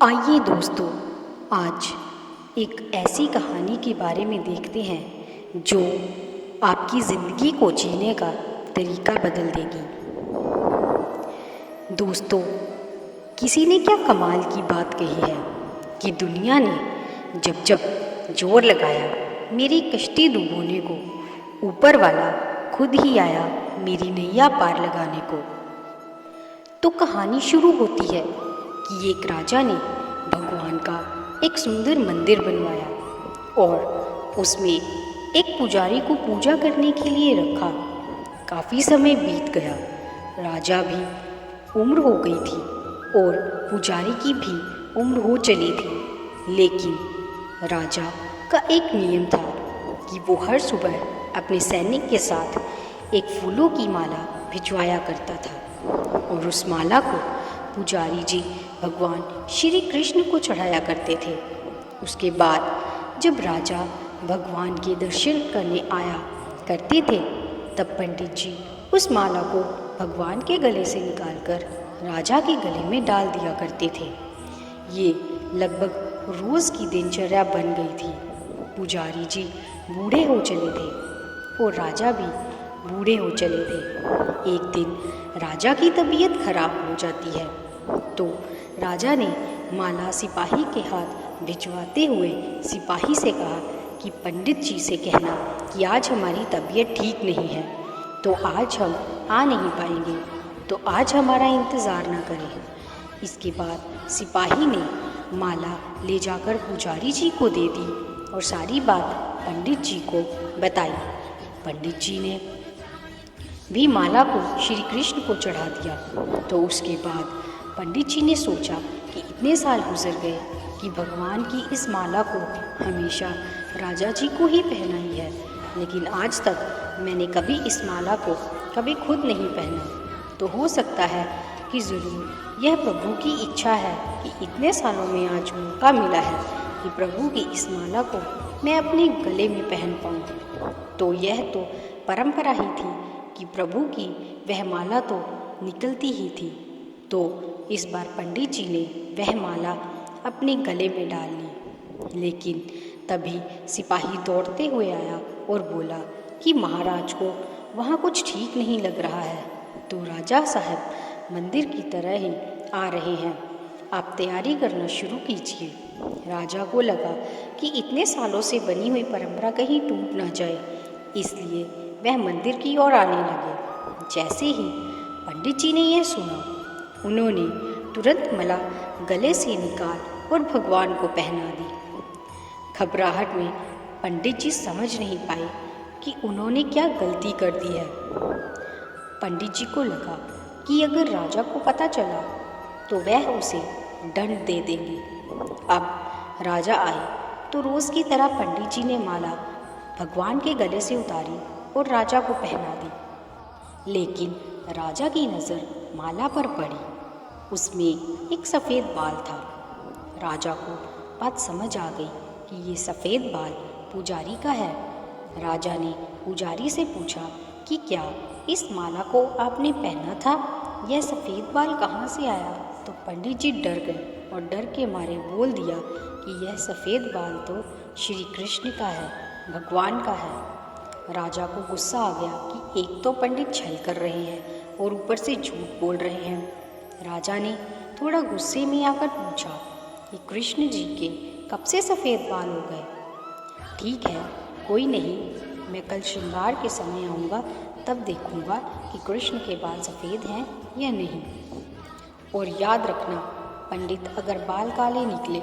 आइए दोस्तों, आज एक ऐसी कहानी के बारे में देखते हैं जो आपकी ज़िंदगी को जीने का तरीका बदल देगी। दोस्तों, किसी ने क्या कमाल की बात कही है कि दुनिया ने जब जब जोर लगाया मेरी कश्ती डुबोने को, ऊपर वाला खुद ही आया मेरी नैया पार लगाने को। तो कहानी शुरू होती है कि एक राजा ने भगवान का एक सुंदर मंदिर बनवाया और उसमें एक पुजारी को पूजा करने के लिए रखा। काफ़ी समय बीत गया, राजा भी उम्र हो गई थी और पुजारी की भी उम्र हो चली थी। लेकिन राजा का एक नियम था कि वो हर सुबह अपने सैनिक के साथ एक फूलों की माला भिजवाया करता था और उस माला को पुजारी जी भगवान श्री कृष्ण को चढ़ाया करते थे। उसके बाद जब राजा भगवान के दर्शन करने आया करते थे, तब पंडित जी उस माला को भगवान के गले से निकालकर राजा के गले में डाल दिया करते थे। ये लगभग रोज़ की दिनचर्या बन गई थी। पुजारी जी बूढ़े हो चले थे और राजा भी बूढ़े हो चले थे। एक दिन राजा की तबीयत खराब हो जाती है, तो राजा ने माला सिपाही के हाथ भिजवाते हुए सिपाही से कहा कि पंडित जी से कहना कि आज हमारी तबीयत ठीक नहीं है, तो आज हम आ नहीं पाएंगे, तो आज हमारा इंतज़ार न करें। इसके बाद सिपाही ने माला ले जाकर पुजारी जी को दे दी और सारी बात पंडित जी को बताई। पंडित जी ने भी माला को श्री कृष्ण को चढ़ा दिया। तो उसके बाद पंडित जी ने सोचा कि इतने साल गुजर गए कि भगवान की इस माला को हमेशा राजा जी को ही पहनाई है, लेकिन आज तक मैंने कभी इस माला को कभी खुद नहीं पहना। तो हो सकता है कि ज़रूर यह प्रभु की इच्छा है कि इतने सालों में आज मौका मिला है कि प्रभु की इस माला को मैं अपने गले में पहन पाऊँ। तो यह तो परंपरा ही थी कि प्रभु की वह माला तो निकलती ही थी। तो इस बार पंडित जी ने वह माला अपने गले में डाल ली। लेकिन तभी सिपाही दौड़ते हुए आया और बोला कि महाराज को वहाँ कुछ ठीक नहीं लग रहा है, तो राजा साहब मंदिर की तरह ही आ रहे हैं, आप तैयारी करना शुरू कीजिए। राजा को लगा कि इतने सालों से बनी हुई परंपरा कहीं टूट ना जाए, इसलिए वह मंदिर की ओर आने लगे। जैसे ही पंडित जी ने यह सुना, उन्होंने तुरंत माला गले से निकाल और भगवान को पहना दी। घबराहट में पंडित जी समझ नहीं पाए कि उन्होंने क्या गलती कर दी है। पंडित जी को लगा कि अगर राजा को पता चला तो वह उसे दंड दे देंगे। अब राजा आए तो रोज़ की तरह पंडित जी ने माला भगवान के गले से उतारी और राजा को पहना दी। लेकिन राजा की नज़र माला पर पड़ी, उसमें एक सफ़ेद बाल था। राजा को बात समझ आ गई कि ये सफ़ेद बाल पुजारी का है। राजा ने पुजारी से पूछा कि क्या इस माला को आपने पहना था? यह सफ़ेद बाल कहाँ से आया? तो पंडित जी डर गए और डर के मारे बोल दिया कि यह सफ़ेद बाल तो श्री कृष्ण का है, भगवान का है। राजा को गुस्सा आ गया कि एक तो पंडित छल कर रहे हैं और ऊपर से झूठ बोल रहे हैं। राजा ने थोड़ा गुस्से में आकर पूछा कि कृष्ण जी के कब से सफ़ेद बाल हो गए? ठीक है, कोई नहीं, मैं कल श्रृंगार के समय आऊँगा, तब देखूँगा कि कृष्ण के बाल सफ़ेद हैं या नहीं। और याद रखना पंडित, अगर बाल काले निकले,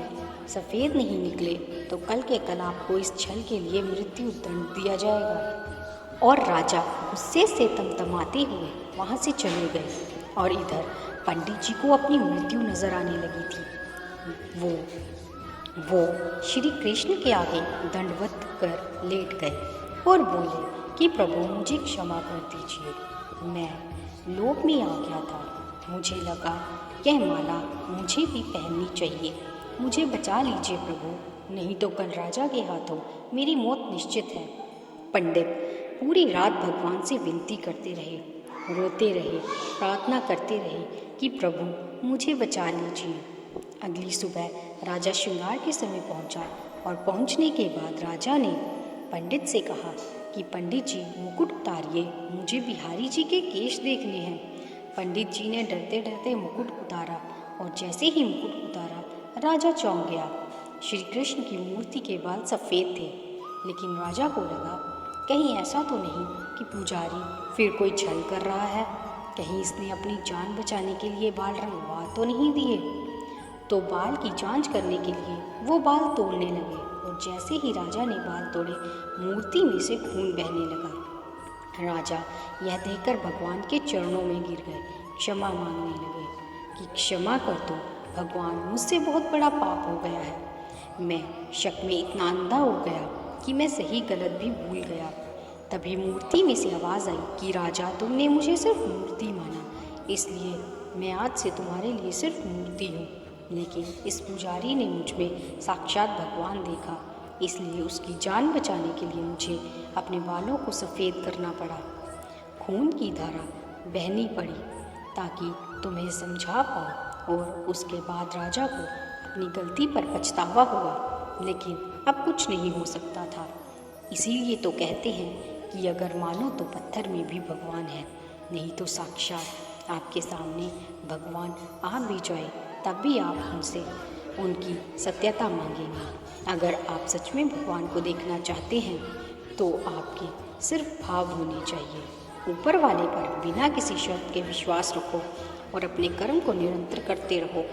सफ़ेद नहीं निकले, तो कल के कल आपको इस छल के लिए मृत्यु दंड दिया जाएगा। और राजा गुस्से से तमतमाते हुए वहाँ से चले गए और इधर पंडित जी को अपनी मृत्यु नज़र आने लगी थी। वो श्री कृष्ण के आगे दंडवत कर लेट गए और बोले कि प्रभु, मुझे क्षमा कर दीजिए, मैं लोभ में आ गया था, मुझे लगा यह माला मुझे भी पहननी चाहिए, मुझे बचा लीजिए प्रभु, नहीं तो कल राजा के हाथों मेरी मौत निश्चित है। पंडित पूरी रात भगवान से विनती करते रहे, रोते रहे, प्रार्थना करते रहे कि प्रभु मुझे बचा लीजिए। अगली सुबह राजा श्रृंगार के समय पहुंचा और पहुंचने के बाद राजा ने पंडित से कहा कि पंडित जी मुकुट उतारिए, मुझे बिहारी जी के केश देखने हैं। पंडित जी ने डरते डरते मुकुट उतारा और जैसे ही मुकुट उतारा राजा चौंक गया। श्री कृष्ण की मूर्ति के बाल सफ़ेद थे, लेकिन राजा को लगा कहीं ऐसा तो नहीं कि पुजारी फिर कोई छल कर रहा है, कहीं इसने अपनी जान बचाने के लिए बाल रंगवा तो नहीं दिए। तो बाल की जांच करने के लिए वो बाल तोड़ने लगे और जैसे ही राजा ने बाल तोड़े मूर्ति में से खून बहने लगा। राजा यह देखकर भगवान के चरणों में गिर गए, क्षमा मांगने लगे कि क्षमा कर दो भगवान, मुझसे बहुत बड़ा पाप हो गया है। मैं शक में इतना अंधा हो गया कि मैं सही गलत भी भूल गया। तभी मूर्ति में से आवाज़ आई कि राजा, तुमने मुझे सिर्फ मूर्ति माना, इसलिए मैं आज से तुम्हारे लिए सिर्फ मूर्ति हूँ। लेकिन इस पुजारी ने मुझ में साक्षात भगवान देखा, इसलिए उसकी जान बचाने के लिए मुझे अपने बालों को सफ़ेद करना पड़ा। खून की धारा बहनी पड़ी ताकि तुम्हें समझा पाऊँ और उसके बाद राजा को अपनी गलती पर पछतावा हुआ, लेकिन अब कुछ नहीं हो सकता था। इसीलिए तो कहते हैं कि अगर मानो तो पत्थर में भी भगवान है, नहीं तो साक्षात आपके सामने भगवान आ भी जाए तब भी आप उनसे उनकी सत्यता मांगेंगे। अगर आप सच में भगवान को देखना चाहते हैं तो आपके सिर्फ भाव होने चाहिए। ऊपर वाले पर बिना किसी शर्त के विश्वास रखो और अपने कर्म को निरंतर करते रहो।